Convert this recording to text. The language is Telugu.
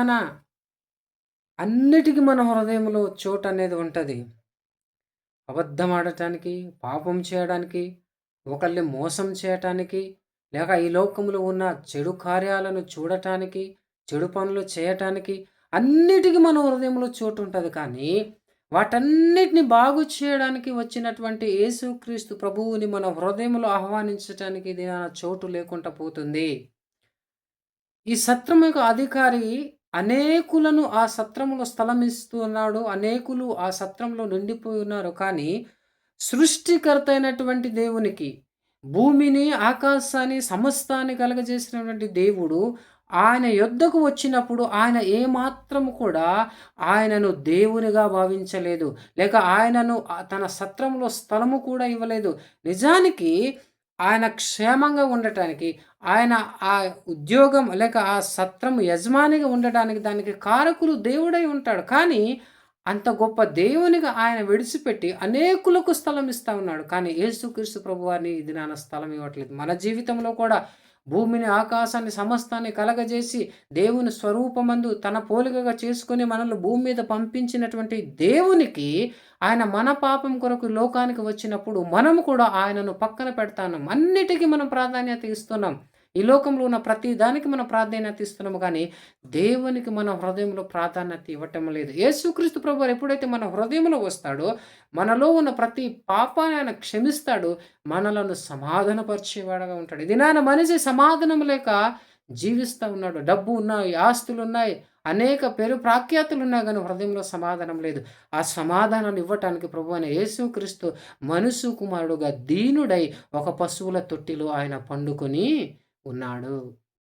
దినాన అన్నిటికి మన హృదయంలో చోటు అనేది ఉంటుంది. అబద్ధం ఆడటానికి, పాపం చేయడానికి, ఒకళ్ళని మోసం చేయటానికి, లేక ఈ లోకంలో ఉన్న చెడు కార్యాలను చూడటానికి, చెడు పనులు చేయటానికి అన్నిటికి మన హృదయంలో చోటు ఉంటుంది. కానీ వాటన్నిటిని బాగు చేయడానికి వచ్చినటువంటి యేసుక్రీస్తు ప్రభువుని మన హృదయంలో ఆహ్వానించటానికి దినాన చోటు లేకుండా పోతుంది. ఈ సత్రము యొక్క అధికారి అనేకులను ఆ సత్రములో స్థలమిస్తున్నాడు. అనేకులు ఆ సత్రంలో నిండిపోయి ఉన్నారు. కానీ సృష్టికర్త అయినటువంటి దేవునికి, భూమిని, ఆకాశాన్ని, సమస్తాన్ని కలగజేసినటువంటి దేవుడు ఆయన యొద్దకు వచ్చినప్పుడు ఆయన ఏమాత్రము కూడా ఆయనను దేవునిగా భావించలేదు. లేక ఆయనను తన సత్రంలో స్థలము కూడా ఇవ్వలేదు. నిజానికి ఆయన క్షేమంగా ఉండటానికి, ఆయన ఆ ఉద్యోగం లేక ఆ సత్రం యజమానిగా ఉండడానికి దానికి కారకులు దేవుడై ఉంటాడు. కానీ అంత గొప్ప దేవునిగా ఆయన విడిచిపెట్టి అనేకులకు స్థలం ఇస్తా ఉన్నాడు. కానీ యేసుక్రీస్తు ప్రభువారిని ఈ దినాన స్థలం ఇవ్వట్లేదు. మన జీవితంలో కూడా భూమిని, ఆకాశాన్ని, సమస్తాన్ని కలగజేసి దేవుని స్వరూపమందు తన పోలికగా చేసుకొని మనల్ని భూమి మీద పంపించినటువంటి దేవునికి ఆయన మన పాపం కొరకు లోకానికి వచ్చినప్పుడు మనము కూడా ఆయనను పక్కన పెడతాన్నాం. అన్నిటికీ మనం ప్రాధాన్యత ఇస్తున్నాం. ఈ లోకంలో ఉన్న ప్రతి దానికి మనం ప్రాధాన్యత ఇస్తున్నాము. కానీ దేవునికి మన హృదయంలో ప్రాధాన్యత ఇవ్వటం లేదు. యేసుక్రీస్తు ప్రభువారు ఎప్పుడైతే మన హృదయంలో వస్తాడో మనలో ఉన్న ప్రతి పాపాన్ని ఆయన క్షమిస్తాడు. మనలను సమాధానపరిచేవాడుగా ఉంటాడు. ఇది నాన్న మనిషి సమాధానం లేక జీవిస్తూ ఉన్నాడు. డబ్బు ఉన్నాయి, ఆస్తులున్నాయి, అనేక పేరు ప్రాఖ్యాతులున్నాయి, కానీ హృదయంలో సమాధానం లేదు. ఆ సమాధానాన్ని ఇవ్వటానికి ప్రభువైన యేసుక్రీస్తు మనుష్య కుమారుడుగా దీనుడై ఒక పశువుల తొట్టిలో ఆయన పండుకొని ఉన్నాడు.